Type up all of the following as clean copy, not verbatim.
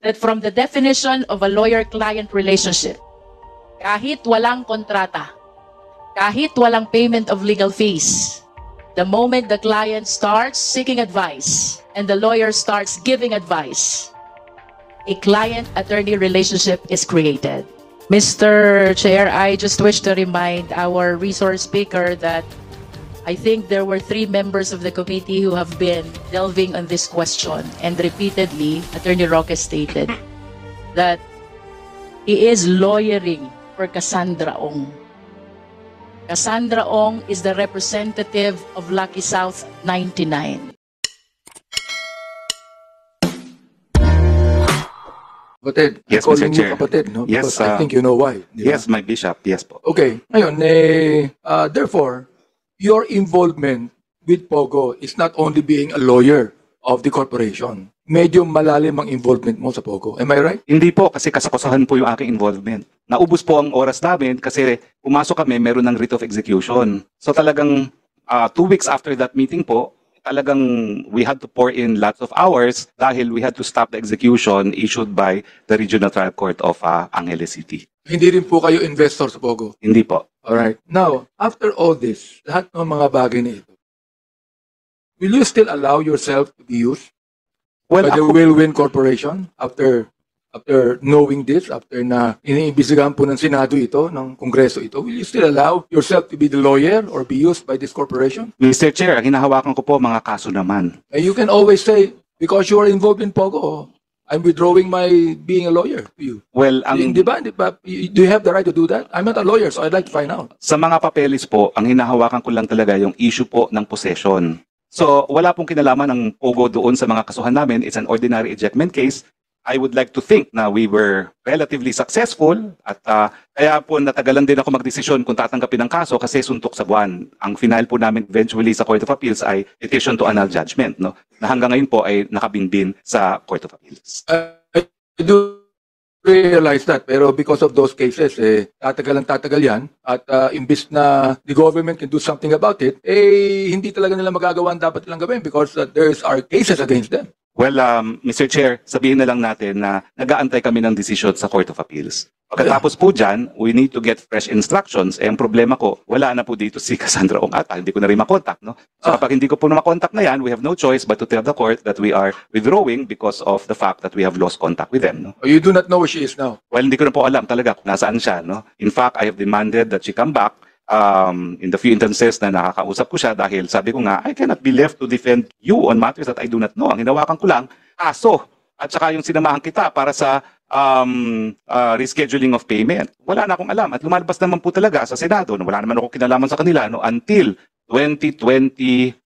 that from the definition of a lawyer-client relationship, kahit walang kontrata, kahit walang payment of legal fees, the moment the client starts seeking advice and the lawyer starts giving advice, a client-attorney relationship is created. Mr. Chair, I just wish to remind our resource speaker that I think there were 3 members of the committee who have been delving on this question, and repeatedly, Attorney Roque stated that he is lawyering for Cassandra Ong. Cassandra Ong is the representative of Lucky South 99. Kapatid, Yes, calling Mr. you Chair. kapatid, no? Yes, Because I think you know why. Di ba? Yes, my bishop. Yes po. Okay. Ngayon, therefore, your involvement with Pogo is not only being a lawyer of the corporation. Medyo malalim ang involvement mo sa Pogo. Am I right? Hindi po, kasi kasakusahan po yung aking involvement. Naubos po ang oras namin kasi pumasok kami, meron ng writ of execution. So talagang 2 weeks after that meeting po, talagang we had to pour in lots of hours dahil we had to stop the execution issued by the Regional Trial Court of Angeles City. Hindi rin po kayo investor sa Pogo. Hindi po. Alright. Now, after all this, lahat ng mga bagay na ito, will you still allow yourself to be used Well, by the Whirlwind Corporation after knowing this, after na iniimbestigahan po ng Senado ito, ng Kongreso ito, will you still allow yourself to be the lawyer or be used by this corporation? Mr. Chair, ang hinahawakan ko po mga kaso naman. And you can always say, because you are involved in Pogo, I'm withdrawing my being a lawyer to you. Well, Di ba? Do you have the right to do that? I'm not a lawyer, so I'd like to find out. sa mga papeles po, ang hinahawakan ko lang talaga yung issue po ng possession. So, wala pong kinalaman ng Pogo doon sa mga kasuhan namin. It's an ordinary ejectment case. I would like to think na we were relatively successful at kaya po natagalan din ako magdesisyon kung tatanggapin ang kaso kasi suntok sa buwan. Ang final po namin eventually sa Court of Appeals ay petition to annul judgment, no? Na hanggang ngayon po ay nakabinbin sa Court of Appeals. I do realize that, pero because of those cases, tatagal yan, at imbis na the government can do something about it, hindi talaga nila magagawa ang dapat nilang gawin because there are cases against them. Well, Mr. Chair, sabihin na lang natin na nag-aantay kami ng desisyon sa Court of Appeals. Pagkatapos po dyan, we need to get fresh instructions. Eh, ang problema ko, wala na po dito si Cassandra Ong Ata. Hindi ko na rin makontak, no? So kapag hindi ko po na makontak na yan, we have no choice but to tell the court that we are withdrawing because of the fact that we have lost contact with them, no? You do not know where she is now. Well, hindi ko na po alam talaga kung nasaan siya, no? In fact, I have demanded that she come back in the few instances na nakakausap ko siya dahil sabi ko nga, I cannot be left to defend you on matters that I do not know. Ang hinawakan ko lang, kaso at saka yung sinamahan kita para sa rescheduling of payment. Wala na akong alam at lumalabas naman po talaga sa Senado. No? Wala naman ako kinalaman sa kanila no? Until 2023,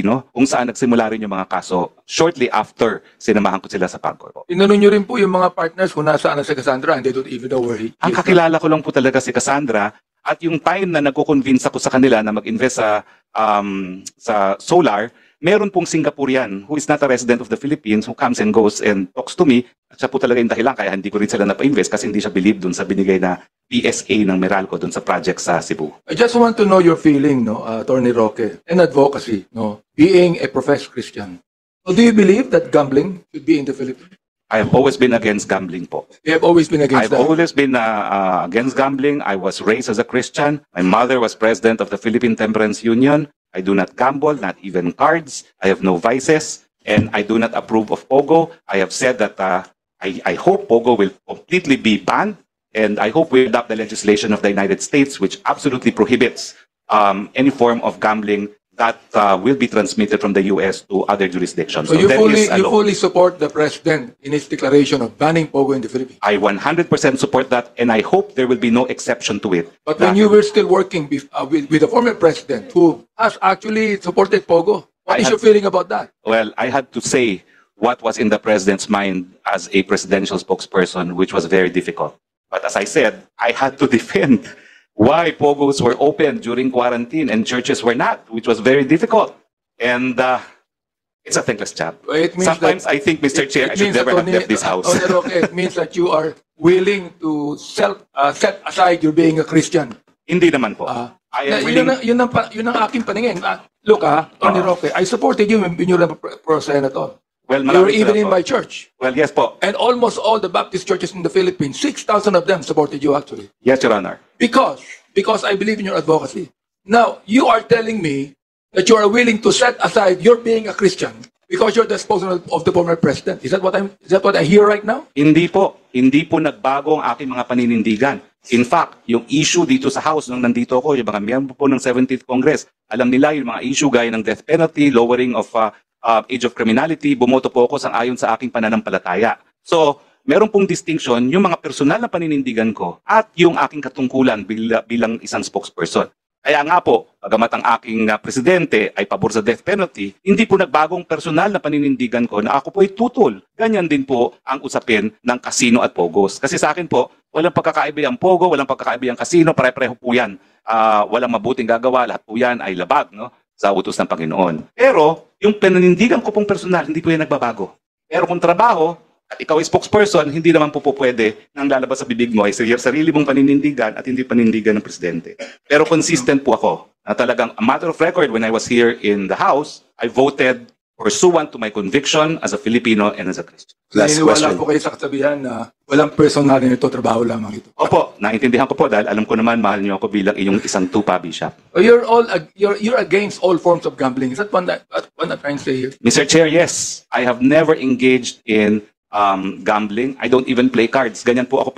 no? Kung saan nagsimula rin yung mga kaso shortly after sinamahan ko sila sa PAGCOR. Tinanong nyo rin po yung mga partners kung nasaan na si Cassandra and they don't even know where he Ang is. kakilala ko lang po talaga si Cassandra at yung time na nagko-convince ako sa kanila na mag-invest sa solar, meron pong Singaporean who is not a resident of the Philippines who comes and goes and talks to me. At siya po talaga yung dahilan kaya hindi ko rin sila napa-invest kasi hindi siya believe dun sa binigay na PSA ng Meralco dun sa project sa Cebu. I just want to know your feeling, no, Attorney Roque, and advocacy, no, being a professed Christian. So do you believe that gambling should be in the Philippines? I have always been against gambling po. You have always been against I've that. always been against gambling. I was raised as a Christian. My mother was president of the Philippine Temperance Union. I do not gamble, not even cards. I have no vices. And I do not approve of Pogo. I have said that I hope Pogo will completely be banned. And I hope we adopt the legislation of the United States, which absolutely prohibits any form of gambling that will be transmitted from the U.S. to other jurisdictions. So you that is a law. fully support the President in his declaration of banning Pogo in the Philippines. I 100% support that, and I hope there will be no exception to it. But when you were still working with the former President who has actually supported Pogo, what is your feeling about that? Well, I had to say what was in the President's mind as a presidential spokesperson, which was very difficult. But as I said, I had to defend why Pogos were open during quarantine and churches were not, which was very difficult. And it's a thankless job. It means Sometimes I think, Mr. Chair, I should never have left this house. It means that you are willing to set aside your being a Christian. Hindi naman po. I am willing. Yun ang aking paningin. Look, Tony Roque, I supported you when you were pro senator. Well, You were maraming even salamat in po. my church. Well, yes po. And almost all the Baptist churches in the Philippines, 6,000 of them supported you actually. Yes, Your Honor. Because I believe in your advocacy. Now, you are telling me that you are willing to set aside your being a Christian because you're the spokesman of the former president. Is that what I hear right now? Hindi po. Hindi po nagbago ang aking mga paninindigan. In fact, yung issue dito sa House, nung nandito ako, yung mga miyembro po ng 17th Congress, alam nila yung mga issue gaya ng death penalty, lowering of age of criminality, bumoto po ako sang-ayon sa aking pananampalataya. So, meron pong distinction yung mga personal na paninindigan ko at yung aking katungkulan bilang isang spokesperson. Kaya nga po, bagamat ang aking presidente ay pabor sa death penalty, hindi po nagbagong personal na paninindigan ko na ako po ay tutol. Ganyan din po ang usapin ng casino at pogos. Kasi sa akin po, walang pagkakaiba ang pogo, walang pagkakaiba ang casino, pare-pareho po yan. Walang mabuting gagawa, lahat po yan ay labag, no? Sa utos ng Panginoon. Pero, yung paninindigan ko pong personal, hindi po yan nagbabago. Pero kung trabaho, at ikaw ay spokesperson, hindi naman po pwede nang lalabas sa bibig mo ay sarili mong paninindigan at hindi paninindigan ng presidente. Pero consistent po ako na talagang a matter of record when I was here in the House, I voted pursuant to my conviction as a Filipino and as a Christian. Last Naniniwala question. po kayo sa kasabihan na walang personal ito, trabaho lamang ito. Opo, naintindihan ko po dahil alam ko naman mahal niyo ako bilang iyong isang tupa, Bishop. You're against all forms of gambling. Is that what I'm trying to say here? Mr. Chair, yes, I have never engaged in gambling. I don't even play cards. Ganyan po ako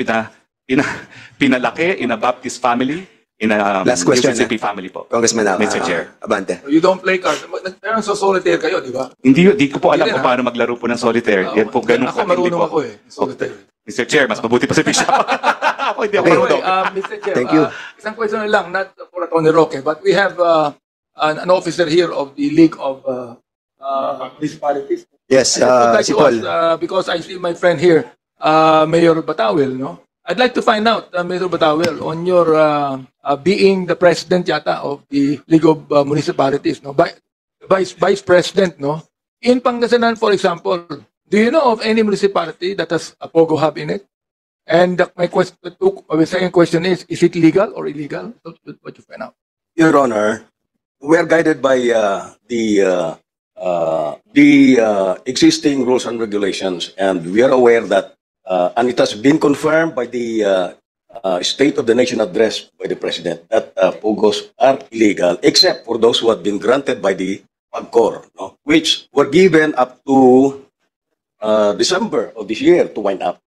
pinalaki in a Baptist family, in a Last question, Mississippi family po. Congressman Mr. Chair. Abante. You don't play cards. Pero sa solitaire kayo, di ba? Hindi ko po alam Hindi kung na. paano maglaro po ng solitaire. Yan po, ganun Ako katindi marunong po. ako eh. Solitaire. Mr. Chair, mas mabuti pa si Bishop. Ako hindi ako Okay. marunong. Mr. Chair, Thank you. Isang question na lang, not for Atty. Roque, but we have an officer here of the League of Municipalities. Yes, I would like si to Paul. ask, because I see my friend here, Mayor Batawel, no? I'd like to find out, Mayor Batawel, on your being the president yata of the League of Municipalities, no? Vice President, no? In Pangasinan, for example, do you know of any municipality that has a Pogo Hub in it? And my second question is it legal or illegal? What you find out? Your Honor, we are guided by the existing rules and regulations, and we are aware that, and it has been confirmed by the State of the Nation address by the President, that POGOs are illegal, except for those who have been granted by the PAGCOR, no? Which were given up to December of this year to wind up.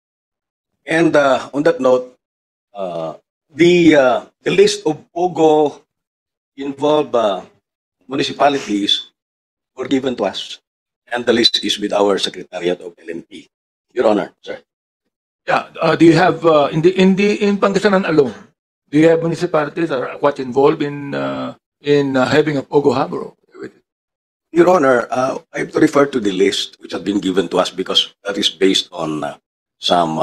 And on that note, the list of POGO involved municipalities were given to us, and the list is with our Secretariat of LNP. Your Honor, sir. Yeah, do you have in Pangasinan alone? Do you have municipalities that are quite involved in having a Pogo Hub? Or, Your Honor, I have to refer to the list which has been given to us because that is based on some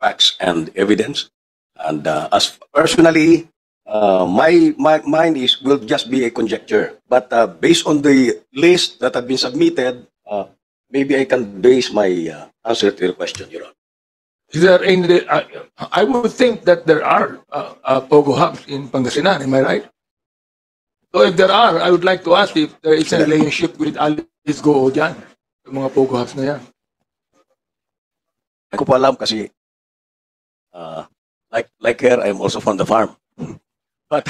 facts and evidence. And as personally, my mind will just be a conjecture. But based on the list that have been submitted, maybe I can base my answer to your question, Your Honor. is there any? I would think that there are Pogo Hubs in Pangasinan. Am I right? So if there are, I would like to ask if there is a relationship with Alice Go dyan, yung mga Pogo Hubs na yan. Hindi ko po alam kasi like her, I'm also from the farm. But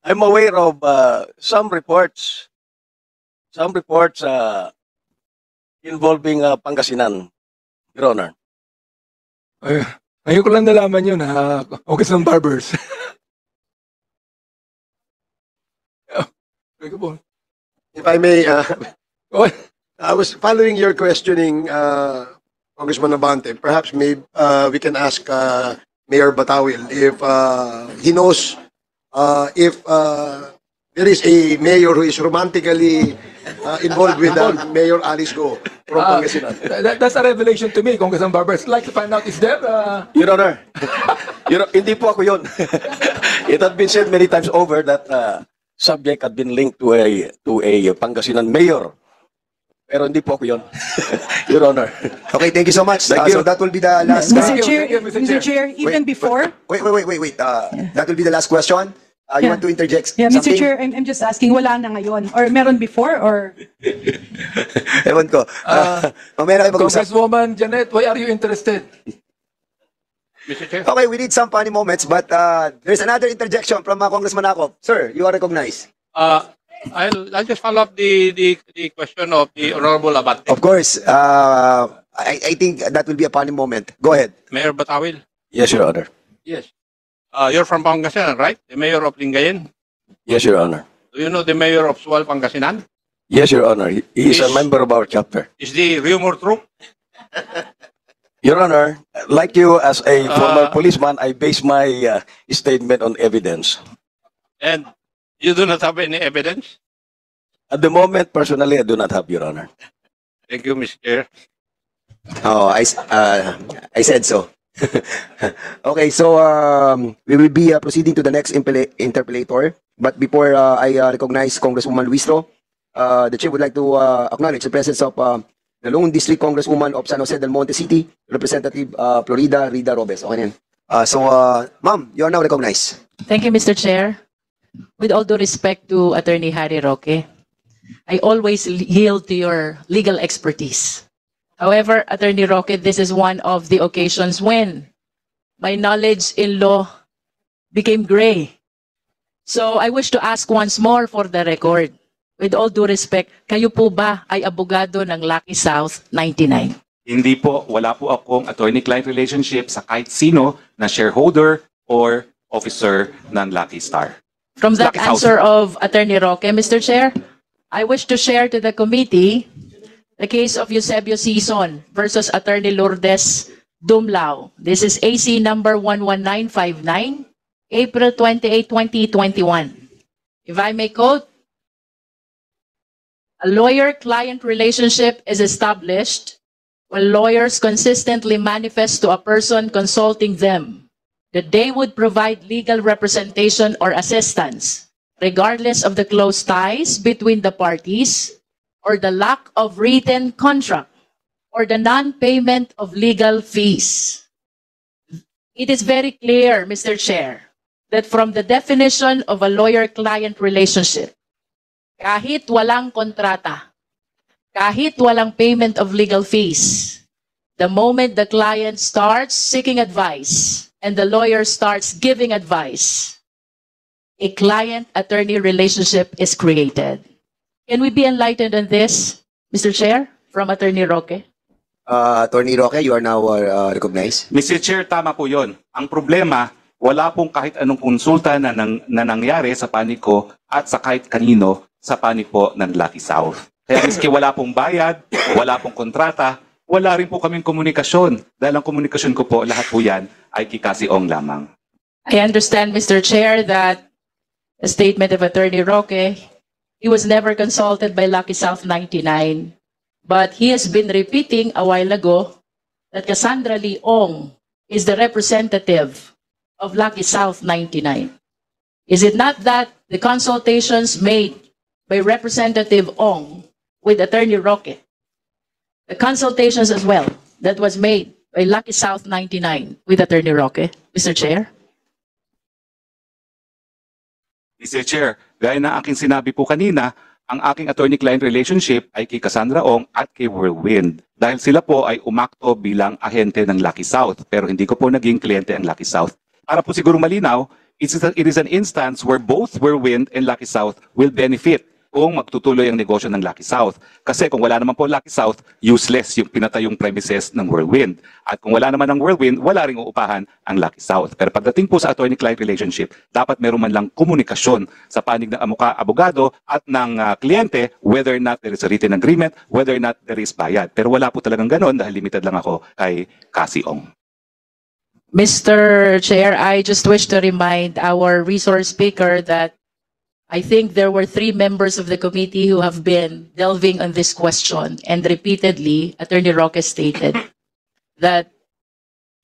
I'm aware of some reports involving Pangasinan, Your Honor. Ngayon ko lang nalaman yun, Office ng Barbers. If I may, Oh, I was following your questioning, Congressman Abante. Perhaps we can ask Mayor Batawil if he knows if there is a mayor who is romantically involved with Mayor Alice Go from Pangasinan. that's a revelation to me, Congressman Barbers. I'd like to find out, is there Your Honor, hindi po ako yun. It had been said many times over that subject had been linked to a Pangasinan mayor. Pero hindi po ako yun, Your Honor. Okay, thank you so much. Thank you. So that will be the last. Thank Mr. you, Chair, thank you, Mr. Mr. Chair, even Wait, before, Wait. That will be the last question. You Yeah. want to interject Yeah, Mr. something? Chair, I'm just asking, wala na ngayon? Or meron before? Or Ewan ko. Mamaya na kayo mag-usap. Congresswoman Janet, why are you interested? Mr. Chair. Okay, we need some funny moments, but there's another interjection from Congressman Akop. Sir, you are recognized. I'll just follow up the question of the Honorable Abate. Of course, I think that will be a funny moment. Go ahead. Mayor Batawil. Yes, Your Honor. Yes. You're from Pangasinan, right? The mayor of Lingayen. Yes, Your Honor. Do you know the mayor of Sual, Pangasinan? Yes, Your Honor. He is a Is- member of our chapter. Is the rumor true? Your Honor, like you as a former policeman, I base my statement on evidence. And you do not have any evidence? At the moment, personally, I do not have, Your Honor. Thank you, Mr. Chair. Oh, I said so. Okay, so we will be proceeding to the next interpellator. But before I recognize Congresswoman Luistro, the chair would like to acknowledge the presence of the Lone District Congresswoman of San Jose del Monte City, Representative Florida Rida Robes. Okay yan. Ma'am, you are now recognized. Thank you, Mr. Chair. With all due respect to Attorney Harry Roque, I always yield to your legal expertise. However, Attorney Roque, this is one of the occasions when my knowledge in law became gray. So I wish to ask once more for the record. With all due respect, kayo po ba ay abogado ng Lucky South 99? Hindi po, wala po akong attorney-client relationship sa kahit sino na shareholder or officer ng Lucky Star. From that Lucky South. answer of Attorney Roque, Mr. Chair, I wish to share to the committee the case of Eusebio Sison versus Attorney Lourdes Dumlao. This is AC number 11959, April 28, 2021. If I may quote, a lawyer-client relationship is established when lawyers consistently manifest to a person consulting them that they would provide legal representation or assistance, regardless of the close ties between the parties or the lack of written contract or the non-payment of legal fees. It is very clear, Mr. Chair, that from the definition of a lawyer-client relationship, kahit walang kontrata, kahit walang payment of legal fees, the moment the client starts seeking advice and the lawyer starts giving advice, a client-attorney relationship is created. Can we be enlightened on this, Mr. Chair, from Attorney Roque? Attorney Roque, you are now recognized. Mr. Chair, tama po yun. Ang problema, wala pong kahit anong konsulta na nangyari sa panig ko at sa kahit kanino sa panig po ng Lucky South. Kaya miski wala pong bayad, wala pong kontrata, wala rin po kaming komunikasyon. Dahil ang komunikasyon ko po, lahat po yan ay kay Ong lamang. I understand, Mr. Chair, that a statement of Attorney Roque, he was never consulted by Lucky South 99, but he has been repeating a while ago that Cassandra Leong is the representative of Lucky South 99. Is it not that the consultations made by Representative Ong with Attorney Roque, the consultations as well that was made by Lucky South 99 with Attorney Roque, Mr. Chair? Mr. Chair, gaya na aking sinabi po kanina, ang aking attorney-client relationship ay kay Cassandra Ong at kay Whirlwind. Dahil sila po ay umakto bilang ahente ng Lucky South, pero hindi ko po naging kliyente ang Lucky South. Para po siguro malinaw, it is an instance where both Whirlwind and Lucky South will benefit kung magtutuloy ang negosyo ng Lucky South. Kasi kung wala naman po Lucky South, useless yung pinatayong premises ng Whirlwind. At kung wala naman ang Whirlwind, wala ring uupahan ang Lucky South. Pero pagdating po sa attorney-client relationship, dapat meron man lang komunikasyon sa panig ng abogado at ng kliyente, whether or not there is a written agreement, whether or not there is bayad. Pero wala po talagang ganon dahil limited lang ako kay Ong. Mr. Chair, I just wish to remind our resource speaker that I think there were 3 members of the committee who have been delving on this question, and repeatedly, Attorney Roque stated that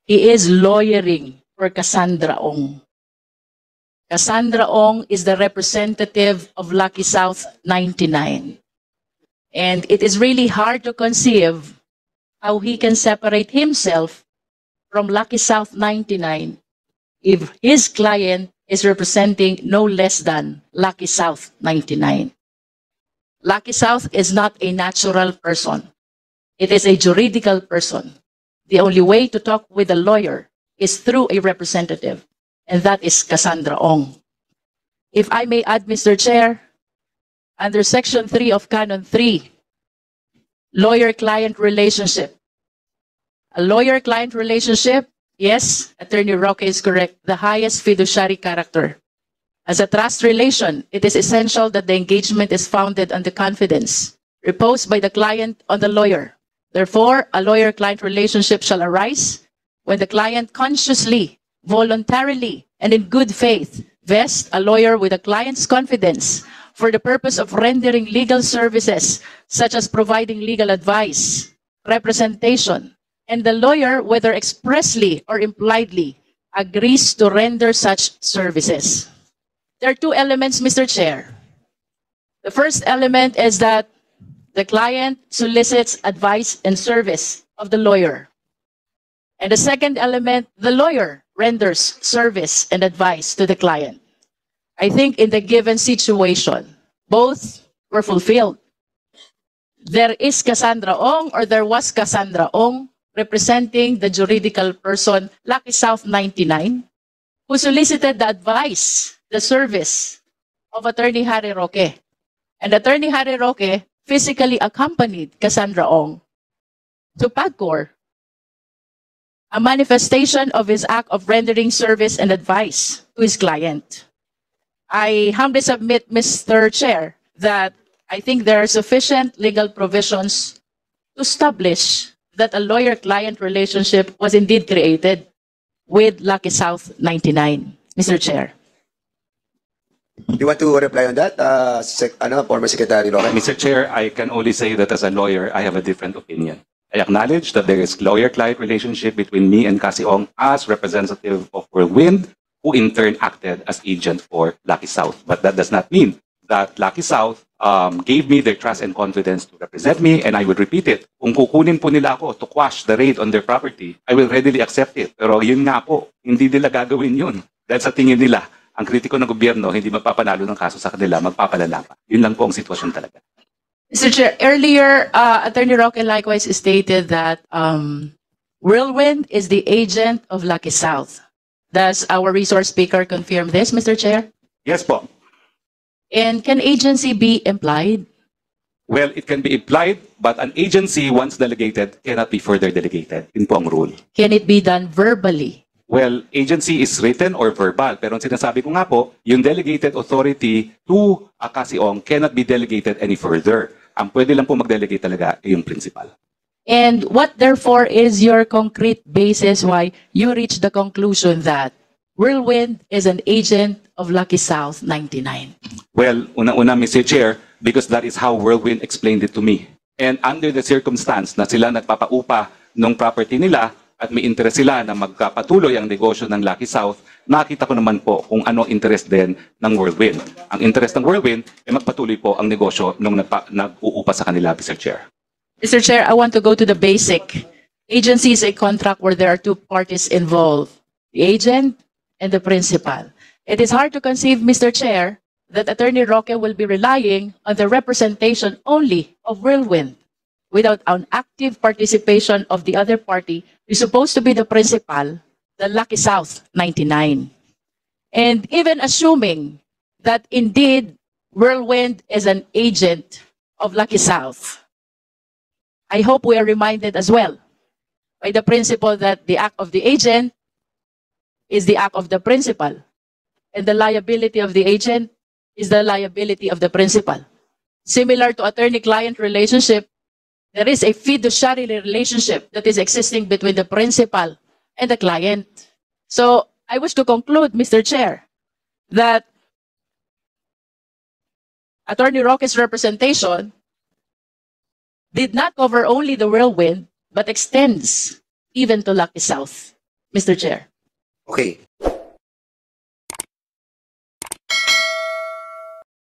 he is lawyering for Cassandra Ong. Cassandra Ong is the representative of Lucky South 99. And it is really hard to conceive how he can separate himself from Lucky South 99 if his client is representing no less than Lucky South 99. Lucky South is not a natural person. It is a juridical person. The only way to talk with a lawyer is through a representative, and that is Cassandra Ong. If I may add, Mr. Chair, under Section 3 of Canon 3, lawyer-client relationship. A lawyer-client relationship, yes, Attorney Roque is correct, the highest fiduciary character. As a trust relation, it is essential that the engagement is founded on the confidence reposed by the client on the lawyer. Therefore, a lawyer-client relationship shall arise when the client consciously, voluntarily, and in good faith vests a lawyer with a client's confidence for the purpose of rendering legal services, such as providing legal advice, representation, and the lawyer, whether expressly or impliedly, agrees to render such services. There are two elements, Mr. Chair. The first element is that the client solicits advice and service of the lawyer. And the second element, the lawyer renders service and advice to the client. I think in the given situation, both were fulfilled. There is Cassandra Ong, or there was Cassandra Ong, representing the juridical person, Lucky South 99, who solicited the advice, the service of Attorney Harry Roque. And Attorney Harry Roque physically accompanied Cassandra Ong to PAGCOR, a manifestation of his act of rendering service and advice to his client. I humbly submit, Mr. Chair, that I think there are sufficient legal provisions to establish that a lawyer-client relationship was indeed created with Lucky South 99. Mr. Chair. Do you want to reply on that, former Secretary Roque? Mr. Chair, I can only say that as a lawyer, I have a different opinion. I acknowledge that there is lawyer-client relationship between me and Cassie Ong as representative of Whirlwind, who in turn acted as agent for Lucky South. But that does not mean that Lucky South gave me their trust and confidence to represent me, and I would repeat it. Kung kukunin po nila ako to quash the raid on their property, I will readily accept it. Pero yun nga po, hindi nila gagawin yun. Dahil sa tingin nila, ang kritiko ng gobyerno, hindi magpapanalo ng kaso sa kanila, magpapalala pa. Yun lang po ang sitwasyon talaga. Mr. Chair, earlier, Attorney Roque likewise stated that Whirlwind is the agent of Lucky South. Does our resource speaker confirm this, Mr. Chair? Yes po. And can agency be implied? Well, it can be implied, but an agency, once delegated, cannot be further delegated. Yun po ang rule. Can it be done verbally? Well, agency is written or verbal. Pero ang sinasabi ko nga po, yung delegated authority to Cassie Ong cannot be delegated any further. Ang pwede lang po mag-delegate talaga ay yung principal. And what therefore is your concrete basis why you reach the conclusion that Whirlwind is an agent of Lucky South 99? Well, una-una, Mr. Chair, because that is how Whirlwind explained it to me. And under the circumstance na sila nagpapaupa ng property nila at may interest sila na magkapatuloy ang negosyo ng Lucky South, nakita ko naman po kung ano interest din ng Whirlwind. Ang interest ng Whirlwind ay magpatuloy po ang negosyo nung nag-uupa sa kanila, Mr. Chair. Mr. Chair, I want to go to the basic. Agency is a contract where there are two parties involved, the agent and the principal. It is hard to conceive, Mr. Chair, that Attorney Roque will be relying on the representation only of Whirlwind without an active participation of the other party who is supposed to be the principal, the Lucky South 99. And even assuming that indeed Whirlwind is an agent of Lucky South, I hope we are reminded as well by the principle that the act of the agent is the act of the principal, and the liability of the agent is the liability of the principal. Similar to attorney-client relationship, there is a fiduciary relationship that is existing between the principal and the client. So I wish to conclude, Mr. Chair, that Attorney Roque's representation did not cover only the Whirlwind, but extends even to Lucky South, Mr. Chair. Okay.